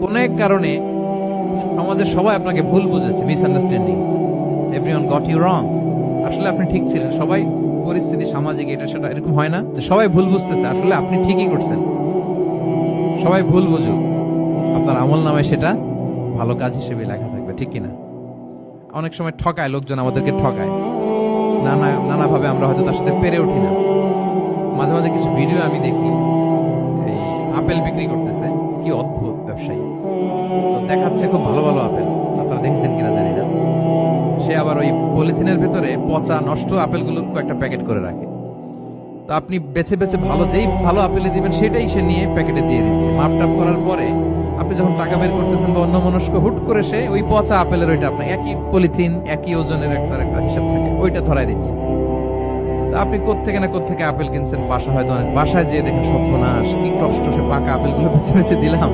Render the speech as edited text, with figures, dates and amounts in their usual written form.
অনেক কারণে সমাজের সবাই আপনাকে ভুল বুঝেছে, misunderstanding, everyone got you wrong. আসলে আপনি ঠিক ছিলেন, সবাই পরিস্থিতি সামাজিক এটা সেটা এরকম হয় না যে সবাই ভুল বুঝতেছে, আসলে আপনি ঠিকই করছেন। সবাই ভুল বুঝুক, আপনার আমল নামে সেটা ভালো কাজ হিসেবে লেখা থাকবে, ঠিক কিনা? অনেক সময় ঠকায় লোকজন, আমাদেরকে ঠকায় নানাভাবে, আমরা হয়তো তার সাথে পেরে উঠি না। মাঝে মাঝে কিছু ভিডিও আমি দেখি, এই আপেল বিক্রি করতেছে, কি অদ্ভুত ব্যবসায়ী, তো দেখাচ্ছে খুব ভালো ভালো আপেল, আপনারা দেখেছেন কিনা জানি না। সে আবার ওই পলিথিনের ভেতরে পচা নষ্ট আপেলগুলো কয়েকটা প্যাকেট করে রাখে। তো আপনি বেছে বেছে যেই ভালো আপেলে দিবেন সেটাই সে নিয়ে প্যাকেটে দিয়ে দিচ্ছে। মাপটাপ করার পরে আপনি যখন টাকা বের করতেছেন বা অন্য মনস্ক, হুট করে সে ওই পচা আপেলের ওইটা, আপনার একই পলিথিন একই ওজনের একটা হিসাব থাকে, ওইটা ধরাই দিচ্ছে। আপনি কোত্থেকে না কোত্থেকে আপেল কিনছেন, বাসা হয়তো বাসায় যেয়ে দেখেন সর্বনাশ, কি কষ্ট, সে পাকা আপেল গুলো বেছে বেছে দিলাম,